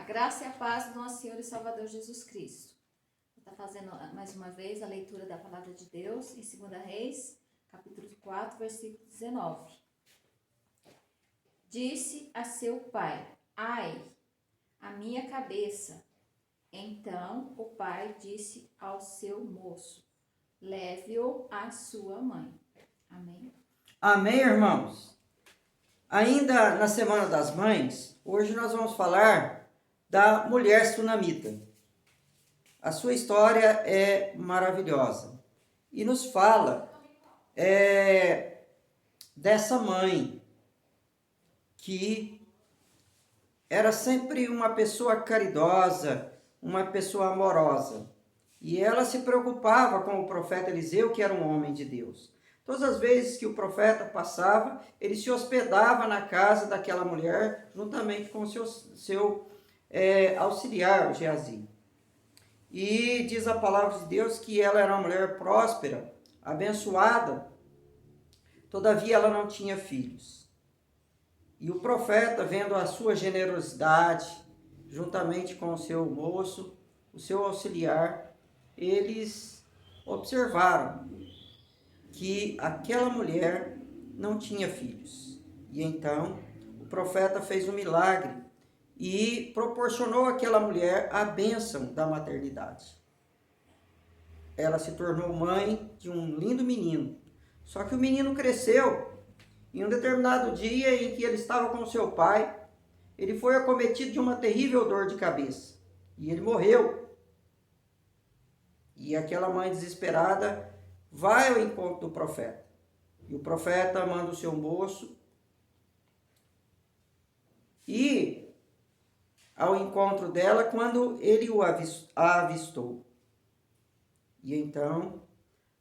A graça e a paz do nosso Senhor e Salvador Jesus Cristo. Está fazendo mais uma vez a leitura da palavra de Deus em 2 Reis, capítulo 4, versículo 19. Disse a seu pai: ai, a minha cabeça. Então o pai disse ao seu moço: leve-o à sua mãe. Amém. Amém, irmãos? Ainda na Semana das Mães, hoje nós vamos falar da mulher sunamita. A sua história é maravilhosa e nos fala dessa mãe que era sempre uma pessoa caridosa, uma pessoa amorosa. E ela se preocupava com o profeta Eliseu, que era um homem de Deus. Todas as vezes que o profeta passava, ele se hospedava na casa daquela mulher, juntamente com seu auxiliar, Geazi. E diz a palavra de Deus que ela era uma mulher próspera, abençoada, todavia ela não tinha filhos. E o profeta, vendo a sua generosidade, juntamente com o seu moço, o seu auxiliar, eles observaram que aquela mulher não tinha filhos. E então o profeta fez um milagre e proporcionou àquela mulher a bênção da maternidade. Ela se tornou mãe de um lindo menino. Só que o menino cresceu. Em um determinado dia em que ele estava com seu pai, ele foi acometido de uma terrível dor de cabeça. E ele morreu. E aquela mãe desesperada vai ao encontro do profeta. E o profeta manda o seu moço e ao encontro dela quando ele a avistou. E então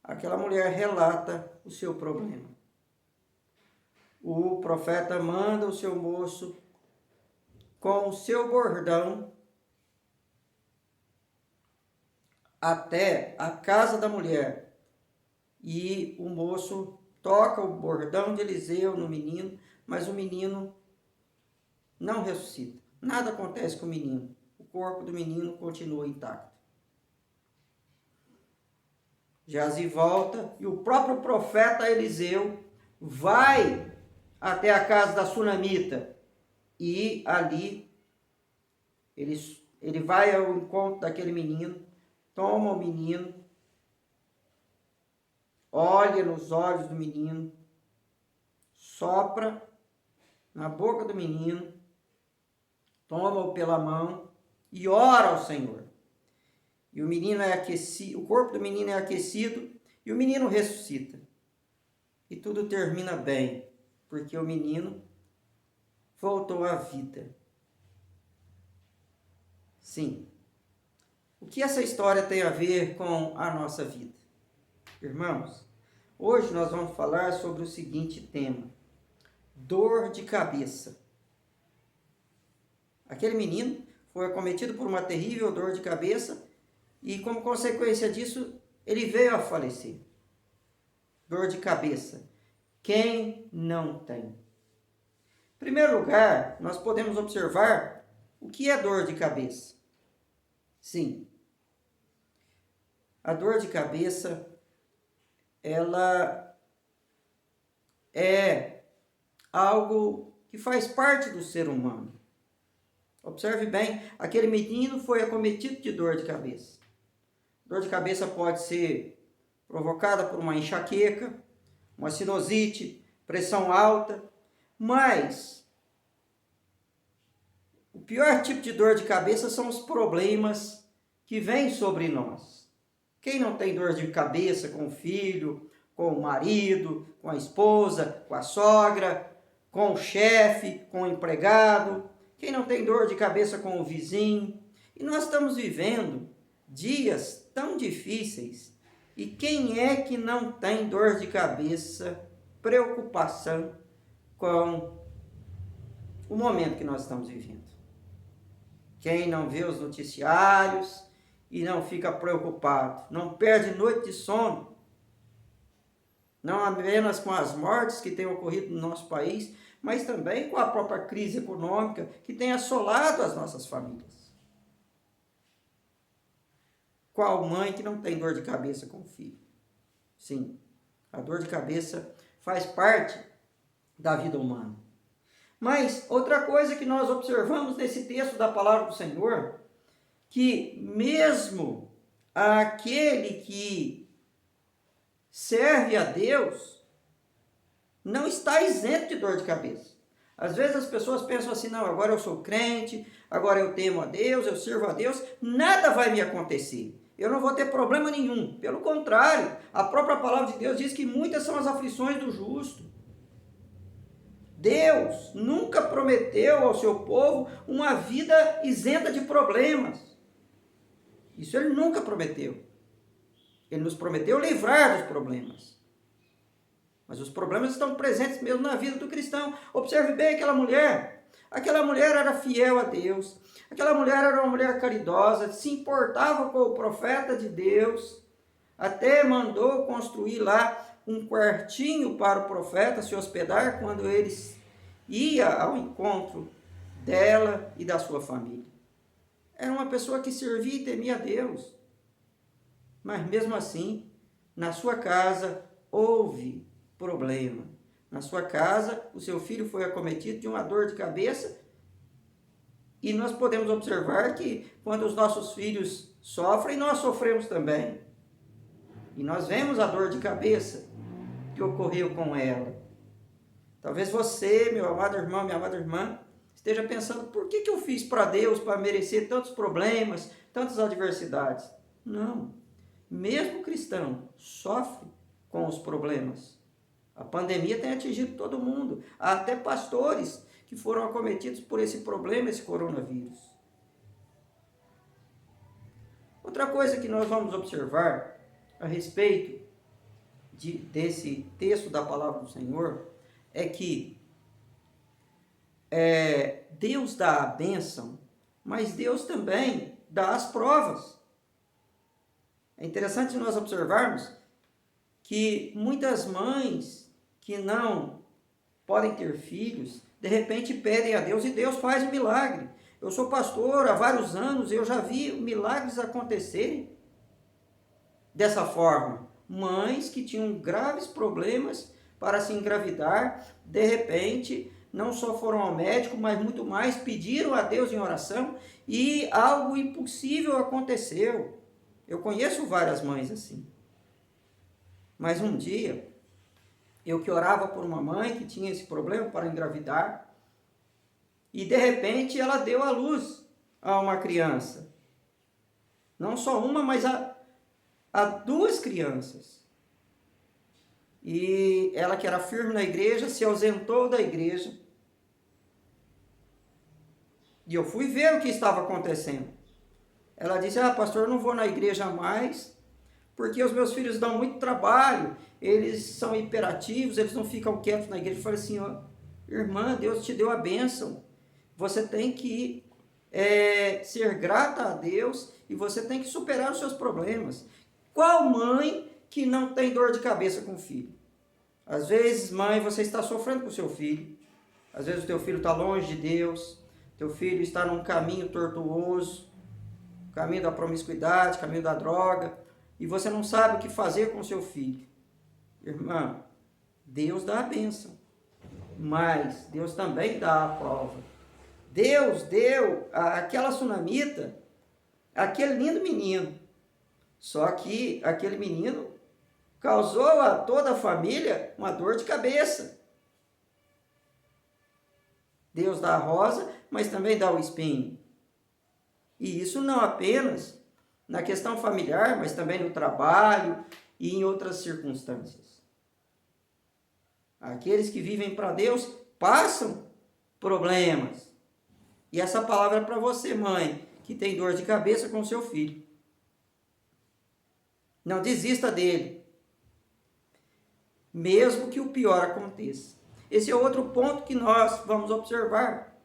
aquela mulher relata o seu problema. O profeta manda o seu moço com o seu bordão até a casa da mulher. E o moço toca o bordão de Eliseu no menino, mas o menino não ressuscita. Nada acontece com o menino. O corpo do menino continua intacto. Geazi volta e o próprio profeta Eliseu vai até a casa da sunamita. E ali ele vai ao encontro daquele menino, toma o menino, olha nos olhos do menino, sopra na boca do menino, toma-o pela mão e ora ao Senhor. E o menino é aquecido, o corpo do menino é aquecido e o menino ressuscita. E tudo termina bem, porque o menino voltou à vida. Sim. O que essa história tem a ver com a nossa vida? Irmãos, hoje nós vamos falar sobre o seguinte tema: dor de cabeça. Aquele menino foi acometido por uma terrível dor de cabeça e, como consequência disso, ele veio a falecer. Dor de cabeça. Quem não tem? Em primeiro lugar, nós podemos observar o que é dor de cabeça. Sim, a dor de cabeça, ela é algo que faz parte do ser humano. Observe bem, aquele menino foi acometido de dor de cabeça. Dor de cabeça pode ser provocada por uma enxaqueca, uma sinusite, pressão alta, mas o pior tipo de dor de cabeça são os problemas que vêm sobre nós. Quem não tem dor de cabeça com o filho, com o marido, com a esposa, com a sogra, com o chefe, com o empregado? Quem não tem dor de cabeça com o vizinho? E nós estamos vivendo dias tão difíceis. E quem é que não tem dor de cabeça, preocupação com o momento que nós estamos vivendo? Quem não vê os noticiários e não fica preocupado, não perde noite de sono, não apenas com as mortes que têm ocorrido no nosso país, mas também com a própria crise econômica que tem assolado as nossas famílias. Qual mãe que não tem dor de cabeça com o filho? Sim, a dor de cabeça faz parte da vida humana. Mas outra coisa que nós observamos nesse texto da palavra do Senhor, que mesmo aquele que serve a Deus não está isento de dor de cabeça. Às vezes as pessoas pensam assim, não, agora eu sou crente, agora eu temo a Deus, eu sirvo a Deus, nada vai me acontecer. Eu não vou ter problema nenhum. Pelo contrário, a própria palavra de Deus diz que muitas são as aflições do justo. Deus nunca prometeu ao seu povo uma vida isenta de problemas. Isso Ele nunca prometeu. Ele nos prometeu livrar dos problemas. Mas os problemas estão presentes mesmo na vida do cristão. Observe bem aquela mulher. Aquela mulher era fiel a Deus. Aquela mulher era uma mulher caridosa, se importava com o profeta de Deus. Até mandou construir lá um quartinho para o profeta se hospedar quando ele ia ao encontro dela e da sua família. Era uma pessoa que servia e temia a Deus. Mas mesmo assim, na sua casa houve problema. Na sua casa, o seu filho foi acometido de uma dor de cabeça. E nós podemos observar que quando os nossos filhos sofrem, nós sofremos também. E nós vemos a dor de cabeça que ocorreu com ela. Talvez você, meu amado irmão, minha amada irmã, esteja pensando, por que eu fiz para Deus para merecer tantos problemas, tantas adversidades? Não. Mesmo o cristão sofre com os problemas. A pandemia tem atingido todo mundo. Há até pastores que foram acometidos por esse problema, esse coronavírus. Outra coisa que nós vamos observar a respeito desse texto da palavra do Senhor é que Deus dá a bênção, mas Deus também dá as provas. É interessante nós observarmos que muitas mães que não podem ter filhos, de repente pedem a Deus e Deus faz um milagre. Eu sou pastor há vários anos e eu já vi milagres acontecerem dessa forma. Mães que tinham graves problemas para se engravidar, de repente, não só foram ao médico, mas muito mais pediram a Deus em oração e algo impossível aconteceu. Eu conheço várias mães assim. Mas um dia, eu que orava por uma mãe que tinha esse problema para engravidar, e de repente ela deu à luz a uma criança. Não só uma, mas a duas crianças. E ela que era firme na igreja, se ausentou da igreja. E eu fui ver o que estava acontecendo. Ela disse, pastor, eu não vou na igreja mais, porque os meus filhos dão muito trabalho, eles são hiperativos, eles não ficam quietos na igreja. Eu falei assim, irmã, Deus te deu a bênção. Você tem que ser grata a Deus e você tem que superar os seus problemas. Qual mãe que não tem dor de cabeça com o filho? Às vezes, mãe, você está sofrendo com o seu filho. Às vezes o teu filho está longe de Deus. Teu filho está num caminho tortuoso. Caminho da promiscuidade, caminho da droga. E você não sabe o que fazer com o seu filho. Irmã, Deus dá a bênção. Mas Deus também dá a prova. Deus deu àquela sunamita aquele lindo menino. Só que aquele menino causou a toda a família uma dor de cabeça. Deus dá a rosa, mas também dá o espinho. E isso não apenas na questão familiar, mas também no trabalho e em outras circunstâncias. Aqueles que vivem para Deus passam problemas. E essa palavra é para você, mãe, que tem dor de cabeça com seu filho. Não desista dele, mesmo que o pior aconteça. Esse é outro ponto que nós vamos observar.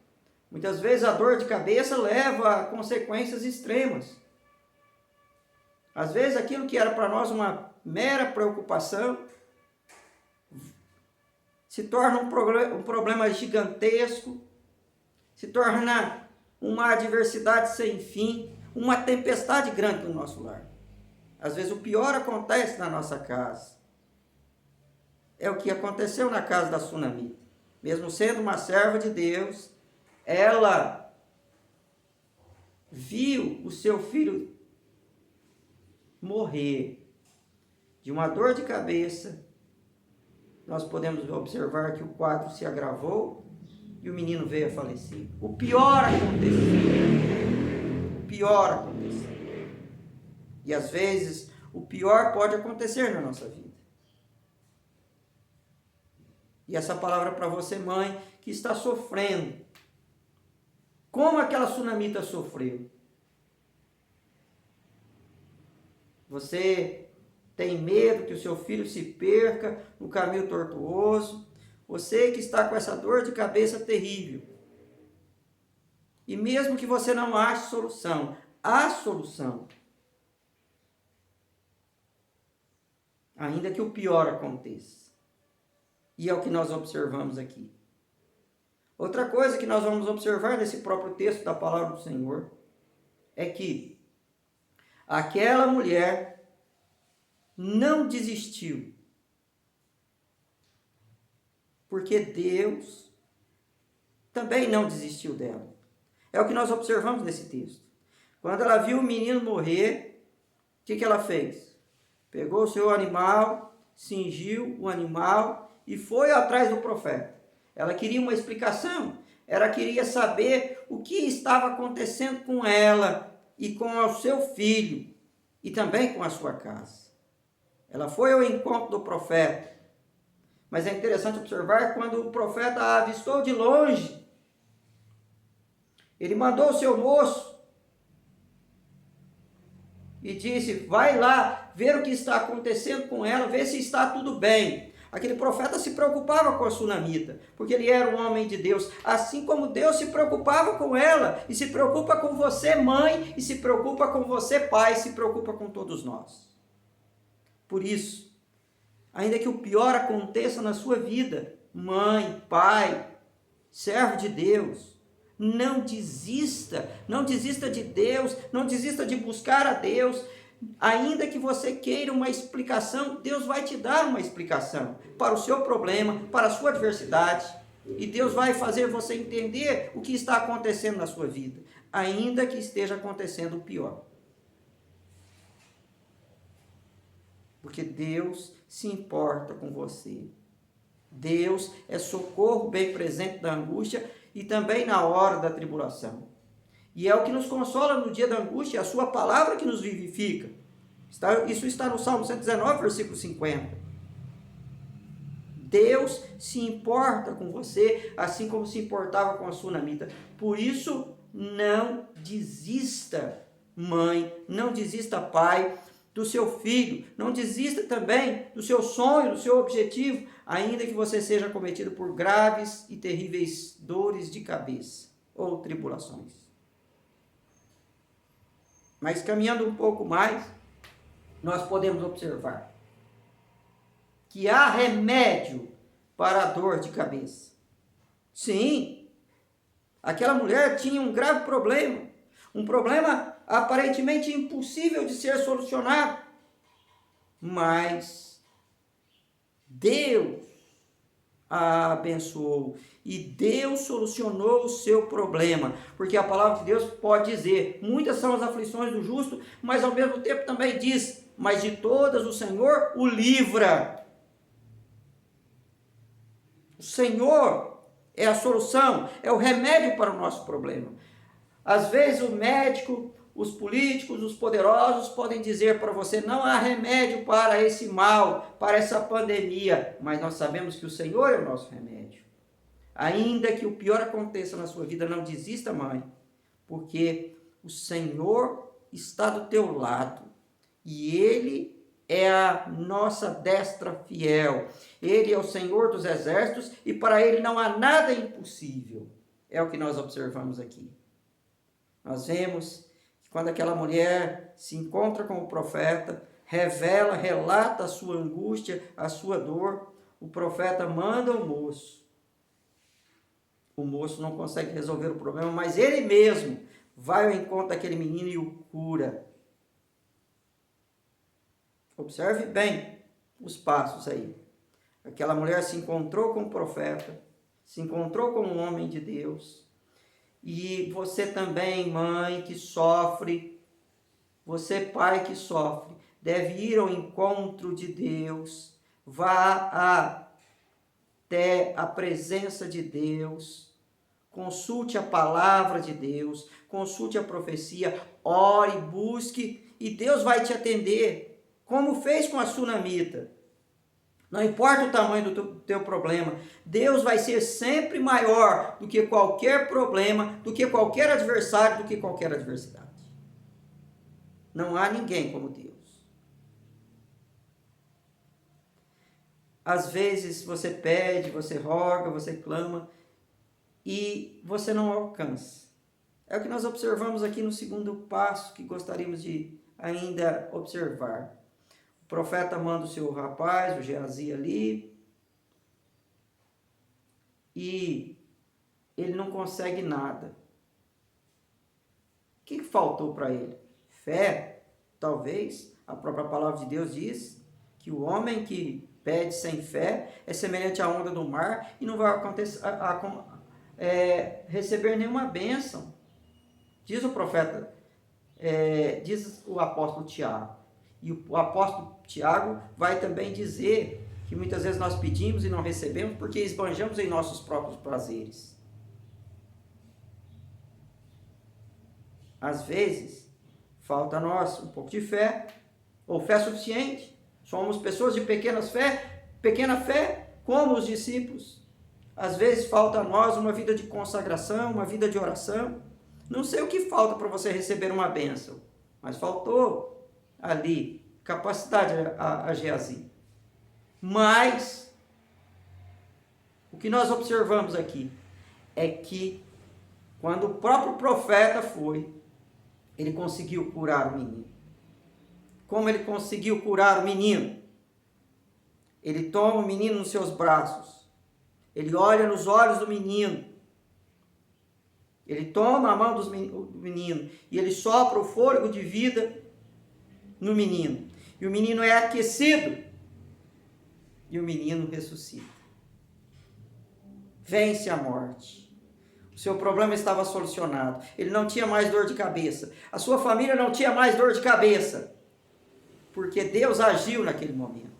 Muitas vezes a dor de cabeça leva a consequências extremas. Às vezes aquilo que era para nós uma mera preocupação se torna um problema gigantesco, se torna uma adversidade sem fim, uma tempestade grande no nosso lar. Às vezes o pior acontece na nossa casa. É o que aconteceu na casa da sunamita. Mesmo sendo uma serva de Deus, ela viu o seu filho morrer de uma dor de cabeça. Nós podemos observar que o quadro se agravou e o menino veio a falecer. O pior aconteceu. O pior aconteceu. E às vezes o pior pode acontecer na nossa vida. E essa palavra para você, mãe, que está sofrendo. Como aquela sunamita sofreu? Você tem medo que o seu filho se perca no caminho tortuoso? Você que está com essa dor de cabeça terrível. E mesmo que você não ache solução, há solução. Ainda que o pior aconteça. E é o que nós observamos aqui. Outra coisa que nós vamos observar nesse próprio texto da palavra do Senhor é que aquela mulher não desistiu. Porque Deus também não desistiu dela. É o que nós observamos nesse texto. Quando ela viu o menino morrer, o que ela fez? Pegou o seu animal, cingiu o animal e foi atrás do profeta. Ela queria uma explicação, ela queria saber o que estava acontecendo com ela e com o seu filho e também com a sua casa. Ela foi ao encontro do profeta, mas é interessante observar quando o profeta a avistou de longe, ele mandou o seu moço e disse, vai lá ver o que está acontecendo com ela, ver se está tudo bem. Aquele profeta se preocupava com a sunamita, porque ele era um homem de Deus, assim como Deus se preocupava com ela, e se preocupa com você, mãe, e se preocupa com você, pai, e se preocupa com todos nós. Por isso, ainda que o pior aconteça na sua vida, mãe, pai, servo de Deus, não desista de Deus, não desista de buscar a Deus. Ainda que você queira uma explicação, Deus vai te dar uma explicação para o seu problema, para a sua adversidade. E Deus vai fazer você entender o que está acontecendo na sua vida, ainda que esteja acontecendo o pior. Porque Deus se importa com você. Deus é socorro bem presente na angústia e também na hora da tribulação. E é o que nos consola no dia da angústia, é a sua palavra que nos vivifica. Isso está no Salmo 119, versículo 50. Deus se importa com você, assim como se importava com a sunamita. Por isso, não desista, mãe, não desista, pai, do seu filho. Não desista também do seu sonho, do seu objetivo, ainda que você seja cometido por graves e terríveis dores de cabeça ou tribulações. Mas caminhando um pouco mais, nós podemos observar que há remédio para a dor de cabeça. Sim, aquela mulher tinha um grave problema, um problema aparentemente impossível de ser solucionado, mas Deus a abençoou e Deus solucionou o seu problema, porque a palavra de Deus pode dizer, muitas são as aflições do justo, mas ao mesmo tempo também diz, mas de todas o Senhor o livra. O Senhor é a solução, é o remédio para o nosso problema. Às vezes o médico, os políticos, os poderosos podem dizer para você, não há remédio para esse mal, para essa pandemia, mas nós sabemos que o Senhor é o nosso remédio. Ainda que o pior aconteça na sua vida, não desista, mãe, porque o Senhor está do teu lado e Ele é a nossa destra fiel. Ele é o Senhor dos exércitos e para Ele não há nada impossível. É o que nós observamos aqui. Nós vemos que quando aquela mulher se encontra com o profeta, revela, relata a sua angústia, a sua dor, o profeta manda o moço. O moço não consegue resolver o problema, mas ele mesmo vai ao encontro daquele menino e o cura. Observe bem os passos aí. Aquela mulher se encontrou com o profeta, se encontrou com um homem de Deus. E você também, mãe que sofre, você, pai que sofre, deve ir ao encontro de Deus. Vá até a presença de Deus. Consulte a palavra de Deus, consulte a profecia, ore, busque, e Deus vai te atender, como fez com a sunamita. Não importa o tamanho do teu problema, Deus vai ser sempre maior do que qualquer problema, do que qualquer adversário, do que qualquer adversidade. Não há ninguém como Deus. Às vezes você pede, você roga, você clama e você não alcança. É o que nós observamos aqui no segundo passo que gostaríamos de ainda observar. O profeta manda o seu rapaz, o Geazi ali, e ele não consegue nada. O que faltou para ele? Fé? Talvez. A própria palavra de Deus diz que o homem que pede sem fé é semelhante à onda do mar e não vai acontecer, receber nenhuma bênção. Diz o profeta, diz o apóstolo Tiago. E o apóstolo Tiago vai também dizer que muitas vezes nós pedimos e não recebemos porque esbanjamos em nossos próprios prazeres. Às vezes, falta a nós um pouco de fé, ou fé suficiente. Somos pessoas de pequena fé, como os discípulos. Às vezes falta a nós uma vida de consagração, uma vida de oração. Não sei o que falta para você receber uma bênção, mas faltou ali capacidade a Geazi. Mas o que nós observamos aqui é que quando o próprio profeta foi, ele conseguiu curar o menino. Como ele conseguiu curar o menino? Ele toma o menino nos seus braços. Ele olha nos olhos do menino. Ele toma a mão do menino e ele sopra o fôlego de vida no menino. E o menino é aquecido. E o menino ressuscita. Vence a morte. O seu problema estava solucionado. Ele não tinha mais dor de cabeça. A sua família não tinha mais dor de cabeça. Porque Deus agiu naquele momento.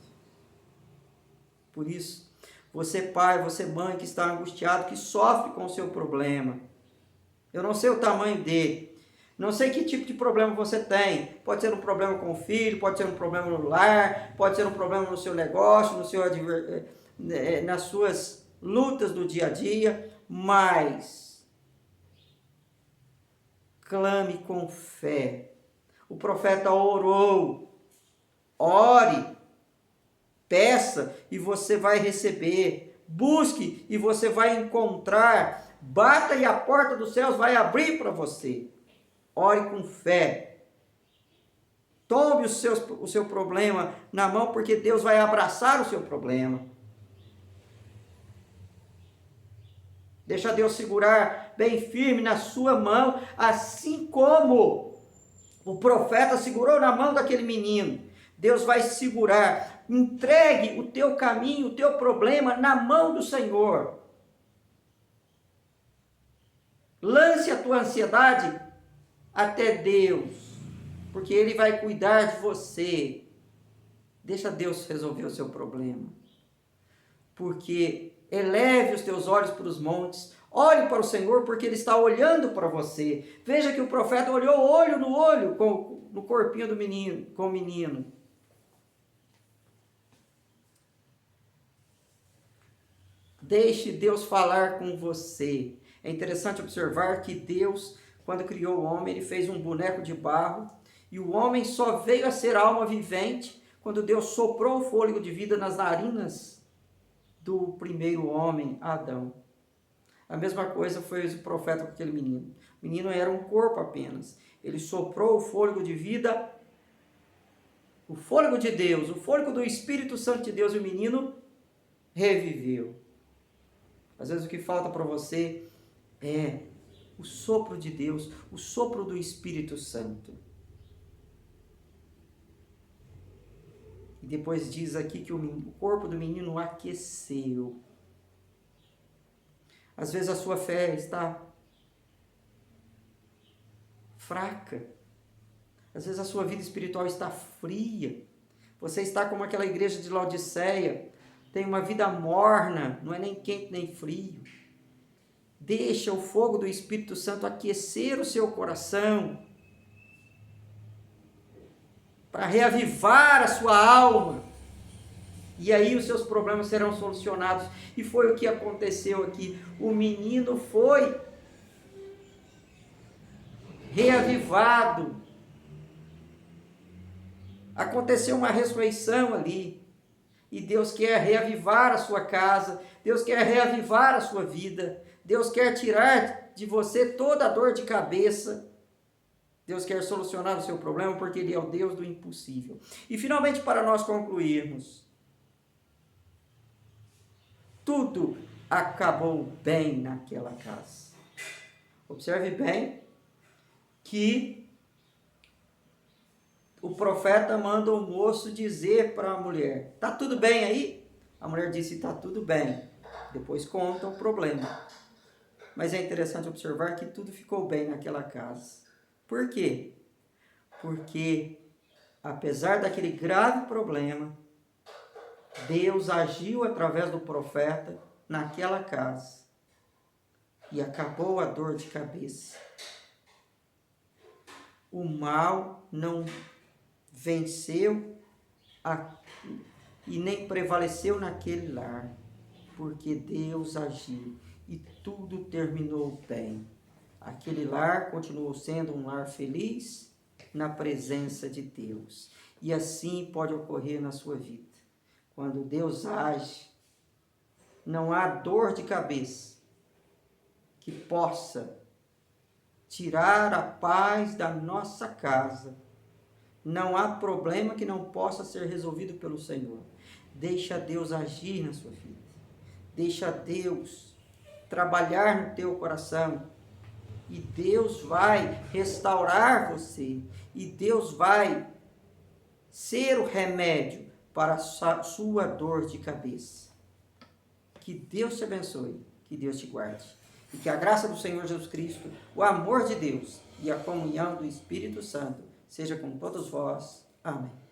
Por isso, você pai, você mãe que está angustiado, que sofre com o seu problema. Eu não sei o tamanho dele. Não sei que tipo de problema você tem. Pode ser um problema com o filho, pode ser um problema no lar, pode ser um problema no seu negócio, nas suas lutas do dia a dia. Mas clame com fé. O profeta orou. Ore, peça e você vai receber. Busque e você vai encontrar. Bata e a porta dos céus vai abrir para você. Ore com fé. Tome o seu problema na mão, porque Deus vai abraçar o seu problema. Deixa Deus segurar bem firme na sua mão, assim como o profeta segurou na mão daquele menino. Deus vai segurar. Entregue o teu caminho, o teu problema na mão do Senhor. Lance a tua ansiedade até Deus, porque Ele vai cuidar de você. Deixa Deus resolver o seu problema. Porque eleve os teus olhos para os montes, olhe para o Senhor, porque Ele está olhando para você. Veja que o profeta olhou olho no olho no corpinho do menino, com o menino. Deixe Deus falar com você. É interessante observar que Deus, quando criou o homem, Ele fez um boneco de barro, e o homem só veio a ser alma vivente quando Deus soprou o fôlego de vida nas narinas do primeiro homem, Adão. A mesma coisa fez o profeta com aquele menino. O menino era um corpo apenas. Ele soprou o fôlego de vida, o fôlego de Deus, o fôlego do Espírito Santo de Deus, e o menino reviveu. Às vezes o que falta para você é o sopro de Deus, o sopro do Espírito Santo. E depois diz aqui que o corpo do menino aqueceu. Às vezes a sua fé está fraca. Às vezes a sua vida espiritual está fria. Você está como aquela igreja de Laodiceia. Tem uma vida morna, não é nem quente nem frio. Deixa o fogo do Espírito Santo aquecer o seu coração, para reavivar a sua alma. E aí os seus problemas serão solucionados. E foi o que aconteceu aqui. O menino foi reavivado. Aconteceu uma ressurreição ali. E Deus quer reavivar a sua casa. Deus quer reavivar a sua vida. Deus quer tirar de você toda a dor de cabeça. Deus quer solucionar o seu problema porque Ele é o Deus do impossível. E finalmente, para nós concluirmos, tudo acabou bem naquela casa. Observe bem que o profeta manda o moço dizer para a mulher: está tudo bem aí? A mulher disse: está tudo bem. Depois conta o problema. Mas é interessante observar que tudo ficou bem naquela casa. Por quê? Porque, apesar daquele grave problema, Deus agiu através do profeta naquela casa e acabou a dor de cabeça. O mal não venceu e nem prevaleceu naquele lar, porque Deus agiu e tudo terminou bem. Aquele lar continuou sendo um lar feliz na presença de Deus. E assim pode ocorrer na sua vida. Quando Deus age, não há dor de cabeça que possa tirar a paz da nossa casa. Não há problema que não possa ser resolvido pelo Senhor. Deixa Deus agir na sua vida. Deixa Deus trabalhar no teu coração. E Deus vai restaurar você. E Deus vai ser o remédio para a sua dor de cabeça. Que Deus te abençoe. Que Deus te guarde. E que a graça do Senhor Jesus Cristo, o amor de Deus e a comunhão do Espírito Santo seja com todos vós. Amém.